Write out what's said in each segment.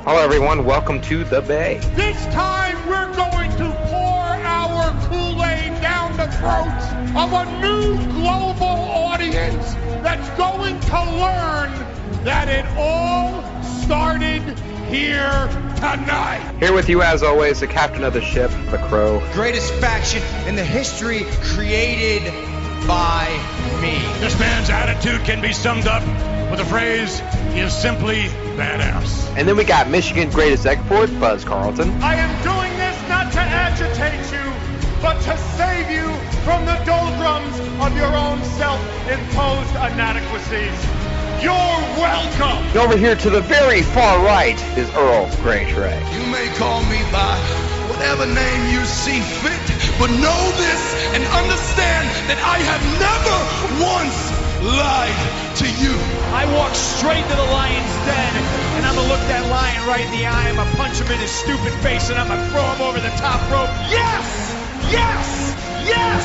Hello, everyone. Welcome to the Bay. This time we're going to pour our Kool-Aid down the throats of a new global audience that's going to learn that it all started here tonight. Here with you, as always, the captain of the ship, the Crow. Greatest faction in the history created by me. This man's attitude can be summed up with the phrase, he is simply badass. And then we got Michigan's greatest export, Buzz Carlton. I am doing this not to agitate you, but to save you from the doldrums of your own self-imposed inadequacies. You're welcome. And over here to the very far right is Earl Grey Trey. You may call me by whatever name you see fit, but know this and understand that I have never once lied to you. I walk straight to the lion's den, and I'm gonna look that lion right in the eye, I'm gonna punch him in his stupid face, and I'm gonna throw him over the top rope. Yes! Yes! Yes!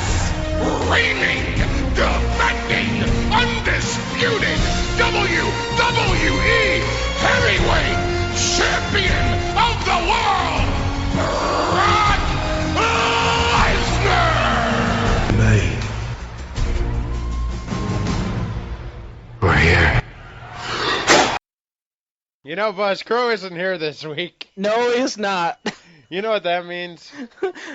Reigning, defending, undisputed WWE Heavyweight Champion of the world, Brock Lesnar! May. We're here. You know, Buzz, Crow isn't here this week. No, he's not. You know what that means?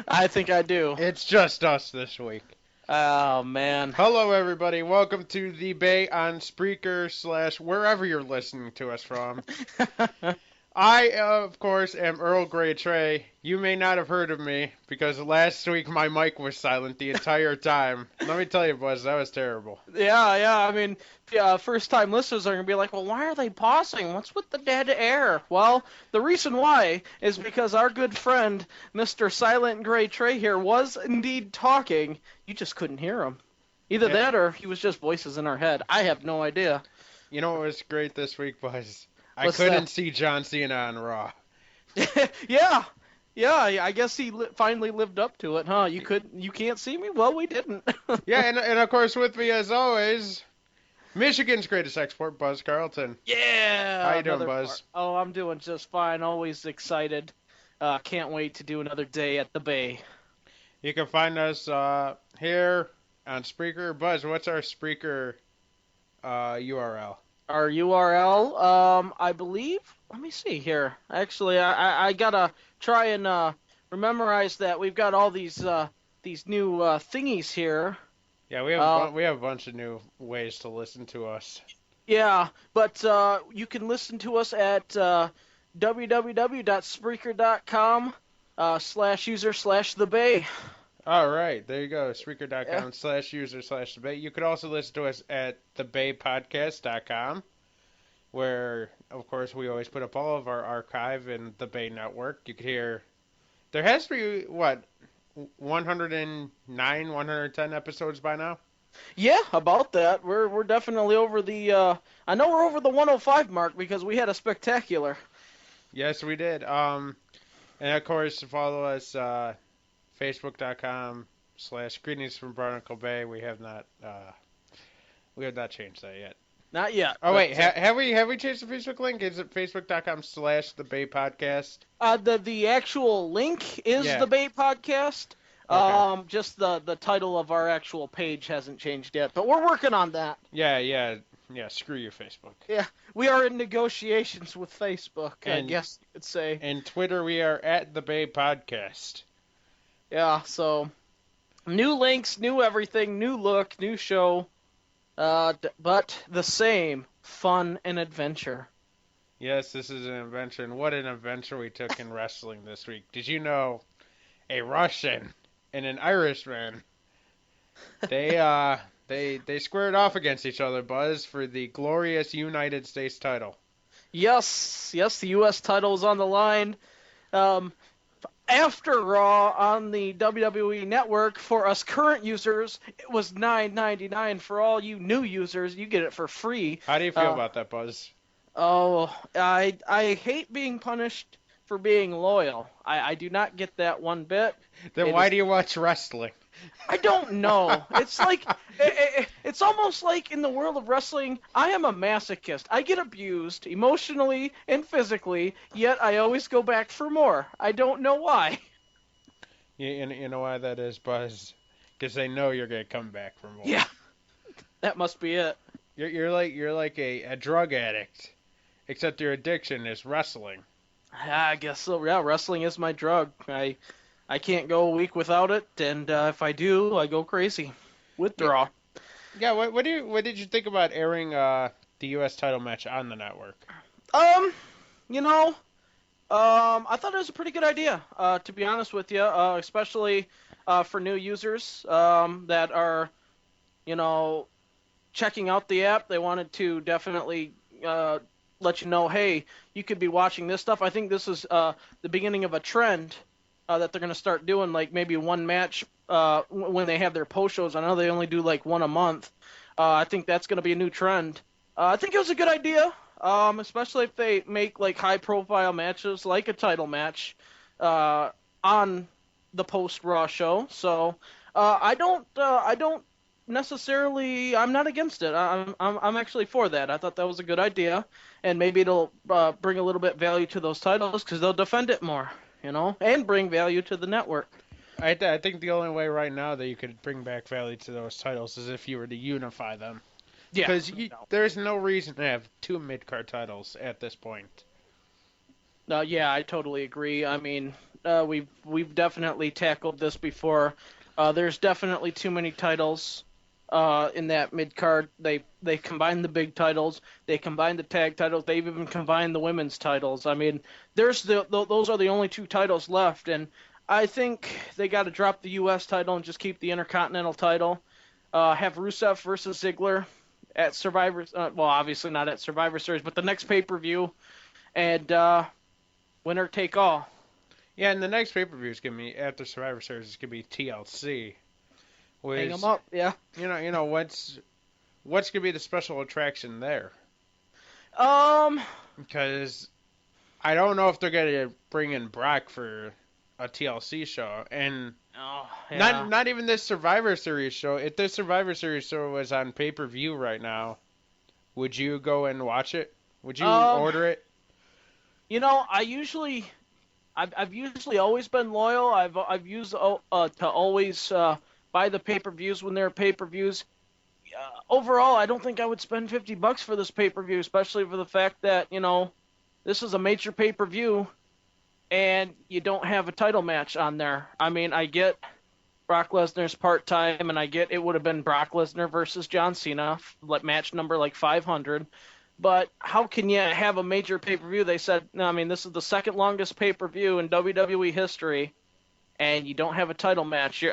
I think I do. It's just us this week. Oh, man. Hello, everybody. Welcome to the Bay on Spreaker / wherever you're listening to us from. I, of course, am Earl Grey Trey. You may not have heard of me because last week my mic was silent the entire time. Let me tell you, Buzz, that was terrible. Yeah. I mean, first-time listeners are going to be like, well, why are they pausing? What's with the dead air? Well, the reason why is because our good friend, Mr. Silent Grey Trey here, was indeed talking. You just couldn't hear him. Either that or he was just voices in our head. I have no idea. You know what was great this week, Buzz? I What's couldn't that? see John Cena on Raw. Yeah, I guess he finally lived up to it, huh? You can't see me? Well, we didn't. Yeah, and of course with me as always, Michigan's greatest export, Buzz Carlton. Yeah. How you doing, Buzz? Part. Oh, I'm doing just fine. Always excited. Can't wait to do another day at the Bay. You can find us here on Spreaker. Buzz, what's our Spreaker URL? Our URL, I believe. Let me see here. Actually, I gotta try and memorize that. We've got all these new thingies here. Yeah, we have a bunch of new ways to listen to us. Yeah, but you can listen to us at www.spreaker.com/user/thebay. All right, there you go. Spreaker.com/user/thebay. You could also listen to us at thebaypodcast.com, where, of course, we always put up all of our archive in the Bay Network. You could hear, there has to be, 109, 110 episodes by now? Yeah, about that. We're definitely over the, I know we're over the 105 mark because we had a spectacular. Yes, we did. And, of course, follow us, Facebook.com/Greetings from Barnacle Bay. We have not changed that yet. Not yet. Oh wait, have we changed the Facebook link? Is it Facebook.com/TheBayPodcast? The actual link is Yeah. the Bay Podcast. Okay. Just the title of our actual page hasn't changed yet, but we're working on that. Yeah. Screw you, Facebook. Yeah, we are in negotiations with Facebook, I And- guess you could say. And Twitter, we are at the Bay Podcast. Yeah, so new links, new everything, new look, new show, but the same fun and adventure. Yes, this is an adventure, and what an adventure we took in wrestling this week. Did you know a Russian and an Irishman, they squared off against each other, Buzz, for the glorious United States title. Yes, the U.S. title is on the line. After Raw on the WWE Network, for us current users, it was $9.99. For all you new users, you get it for free. How do you feel about that, Buzz? Oh, I hate being punished for being loyal. I do not get that one bit. Then why do you watch wrestling? I don't know. It's like it's almost like in the world of wrestling, I am a masochist. I get abused emotionally and physically, yet I always go back for more. I don't know why. You know why that is, Buzz? Because they know you're gonna come back for more. Yeah, that must be it. You're like a drug addict, except your addiction is wrestling. I guess so. Yeah, wrestling is my drug. I can't go a week without it, and if I do, I go crazy. Withdraw. Yeah. What did you think about airing the U.S. title match on the network? I thought it was a pretty good idea. To be honest with you, especially for new users that are, checking out the app. They wanted to definitely let you know, hey, you could be watching this stuff. I think this is the beginning of a trend that they're going to start doing, like maybe one match when they have their post shows. I know they only do like one a month. I think that's going to be a new trend. I think it was a good idea, especially if they make like high-profile matches, like a title match, on the post-Raw show. So I don't necessarily. I'm not against it. I'm actually for that. I thought that was a good idea, and maybe it'll bring a little bit value to those titles because they'll defend it more, and bring value to the network. I think the only way right now that you could bring back value to those titles is if you were to unify them. Yeah. Because there's no reason to have two mid-card titles at this point. Yeah, I totally agree. I mean, we've definitely tackled this before. There's definitely too many titles in that mid-card. They combine the big titles. They combine the tag titles. They've even combined the women's titles. I mean, those are the only two titles left, and I think they got to drop the U.S. title and just keep the Intercontinental title. Have Rusev versus Ziggler at Survivor. Well, obviously not at Survivor Series, but the next pay-per-view, and winner take all. Yeah, and the next pay-per-view is gonna be after Survivor Series. It's gonna be TLC. Hang them up, yeah. What's gonna be the special attraction there? Because I don't know if they're gonna bring in Brock for a TLC show, and not even this Survivor Series show. If this Survivor Series show was on pay-per-view right now, would you go and watch it? Would you order it? I've usually always been loyal. I've used to always buy the pay-per-views when they're pay-per-views. Overall, I don't think I would spend $50 for this pay-per-view, especially for the fact that this is a major pay-per-view. And you don't have a title match on there. I mean, I get Brock Lesnar's part-time, and I get it would have been Brock Lesnar versus John Cena, match number 500. But how can you have a major pay-per-view? They said, no, I mean, this is the second longest pay-per-view in WWE history, and you don't have a title match.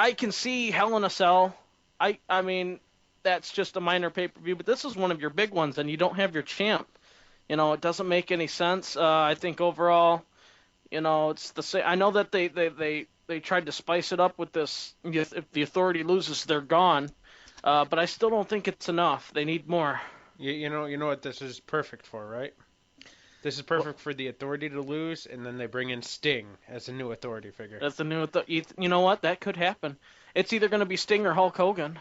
I can see Hell in a Cell. I mean, that's just a minor pay-per-view, but this is one of your big ones, and you don't have your champ. It doesn't make any sense. I think overall, it's the same. I know that they tried to spice it up with this. If the Authority loses, they're gone. But I still don't think it's enough. They need more. You know what this is perfect for, right? This is perfect for the Authority to lose, and then they bring in Sting as a new Authority figure. That's the new Authority. You know what? That could happen. It's either going to be Sting or Hulk Hogan.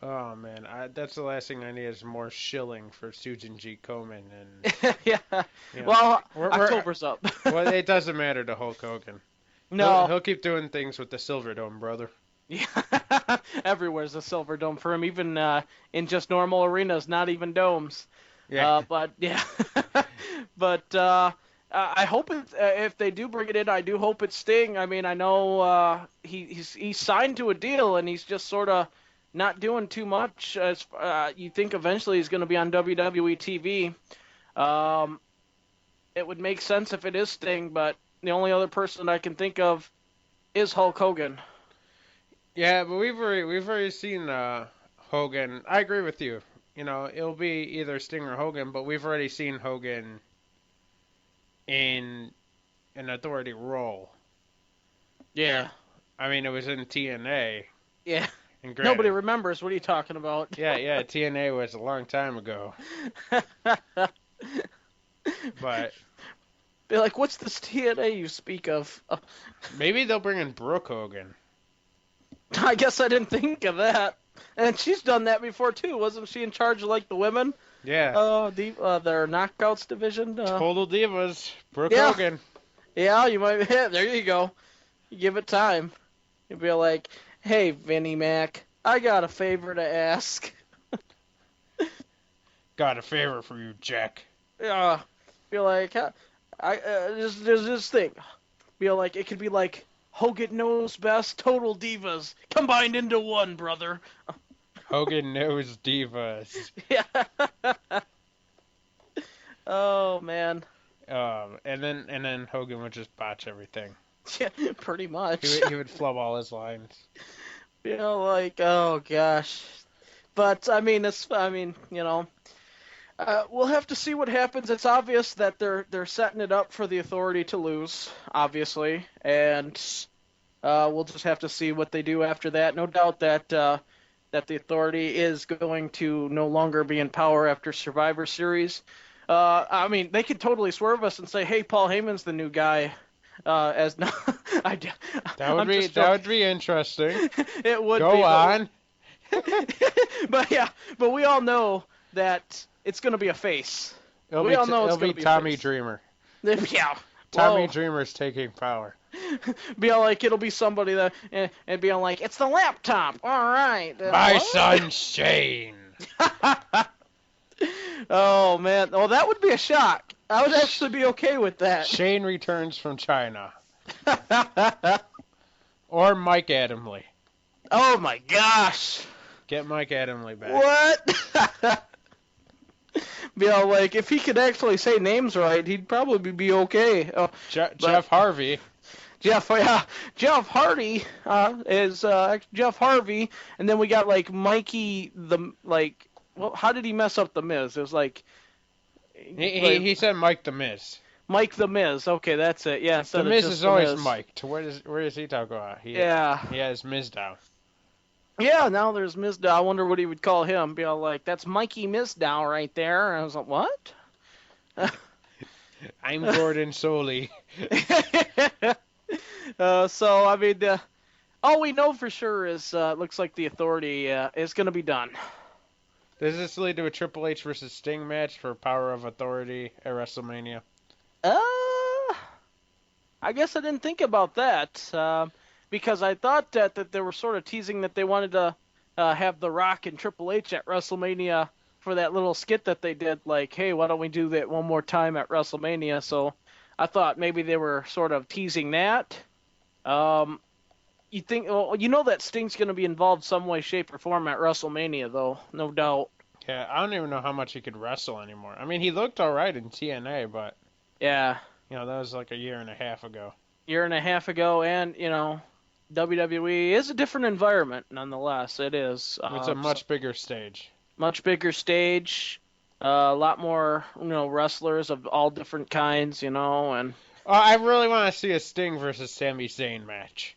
Oh man, that's the last thing I need is more shilling for Sujin G. Komen and. Yeah. Well, October's up. Well, it doesn't matter to Hulk Hogan. No. He'll keep doing things with the Silver Dome, brother. Yeah. Everywhere's a Silver Dome for him, even in just normal arenas, not even domes. Yeah. But yeah. But I hope if they do bring it in, I do hope it's Sting. I mean, I know he's signed to a deal, and he's just sort of not doing too much. As you think eventually he's going to be on WWE TV. It would make sense if it is Sting, but the only other person I can think of is Hulk Hogan. Yeah, but we've already seen Hogan. I agree with you. It'll be either Sting or Hogan, but we've already seen Hogan in an Authority role. Yeah. I mean, it was in TNA. Yeah. Nobody remembers. What are you talking about? Yeah. TNA was a long time ago. But be like, what's this TNA you speak of? Maybe they'll bring in Brooke Hogan. I guess I didn't think of that. And she's done that before too, wasn't she? In charge of like the women? Yeah. Their knockouts division. Total Divas. Brooke Yeah. Hogan. Yeah, you might. Yeah, there you go. You give it time. You'd be like, "Hey, Vinnie Mac, I got a favor to ask." Got a favor for you, Jack. Yeah. Be like, there's this thing. Be like, it could be like Hogan Knows Best, Total Divas combined into one, brother. Hogan Knows Divas. Yeah. Oh man. And then Hogan would just botch everything. Yeah, pretty much. He would flub all his lines. Like, oh gosh. But I mean, we'll have to see what happens. It's obvious that they're setting it up for the Authority to lose, obviously, and we'll just have to see what they do after that. No doubt that the Authority is going to no longer be in power after Survivor Series. I mean, they could totally swerve us and say, "Hey, Paul Heyman's the new guy." That would be interesting. It would. Go on. But we all know that it's going to be a face. It'll be Tommy Dreamer. Yeah. Tommy Dreamer's taking power. Be like, it'll be somebody that, and be like, it's the laptop. All right. My son Shane. Oh man. Oh, that would be a shock. I would actually be okay with that. Shane returns from China. Or Mike Adamle. Oh my gosh. Get Mike Adamle back. What? Be all like, if he could actually say names right, he'd probably be okay. Jeff Harvey. Jeff Hardy is Jeff Harvey, and then we got like Mikey well, how did he mess up the Miz? It was like he said Mike the Miz. Mike the Miz. Okay, that's it. Yeah. The Miz is always Mike. Where does he talk about? He has Mizdow. Yeah, now there's Mizdow. I wonder what he would call him. Be all like, that's Mikey Mizdow right there. And I was like, what? I'm Gordon Soley. So, I mean, all we know for sure is it looks like the Authority is going to be done. Does this lead to a Triple H versus Sting match for Power of Authority at WrestleMania? I guess I didn't think about that. Because I thought that they were sort of teasing that they wanted to have The Rock and Triple H at WrestleMania for that little skit that they did, like, hey, why don't we do that one more time at WrestleMania? So I thought maybe they were sort of teasing that. You think, you know that Sting's going to be involved some way, shape, or form at WrestleMania, though, no doubt. Yeah, I don't even know how much he could wrestle anymore. I mean, he looked all right in TNA, but yeah, that was like a year and a half ago. And WWE is a different environment, nonetheless. It is. It's a much bigger stage. Much bigger stage. A lot more, wrestlers of all different kinds, and. I really want to see a Sting versus Sami Zayn match.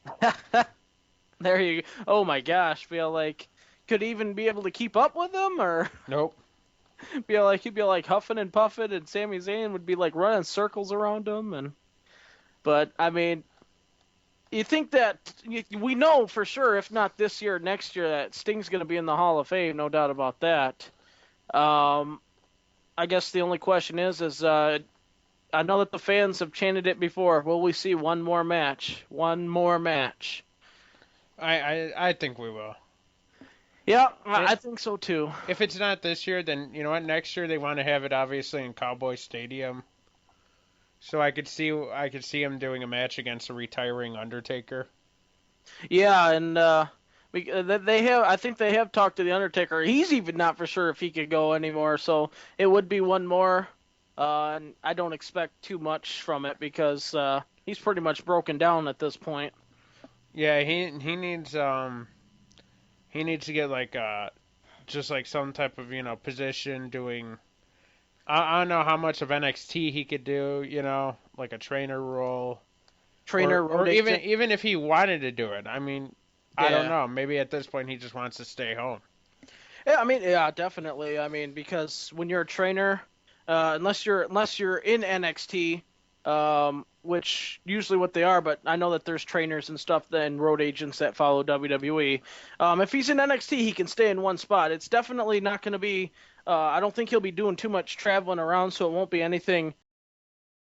There you go. Oh my gosh, feel like could he even be able to keep up with them, or? Nope. He'd be like huffing and puffing, and Sami Zayn would be like running circles around him, But I mean. You think that we know for sure, if not this year, next year, that Sting's going to be in the Hall of Fame, no doubt about that. I guess the only question is I know that the fans have chanted it before. Will we see one more match? One more match. I think we will. Yeah, I think so too. If it's not this year, then you know what? Next year they want to have it obviously in Cowboy Stadium. So I could see him doing a match against a retiring Undertaker. Yeah, and I think they have talked to the Undertaker. He's even not for sure if he could go anymore. So it would be one more, and I don't expect too much from it because he's pretty much broken down at this point. Yeah, he needs to get like just like some type of position doing. I don't know how much of NXT he could do, like a trainer role. Or even if he wanted to do it. I mean, yeah. I don't know. Maybe at this point he just wants to stay home. Yeah, I mean, yeah, definitely. I mean, because when you're a trainer, unless you're in NXT, which usually what they are, but I know that there's trainers and stuff and road agents that follow WWE. If he's in NXT, he can stay in one spot. It's definitely not going to be, I don't think he'll be doing too much traveling around, so it won't be anything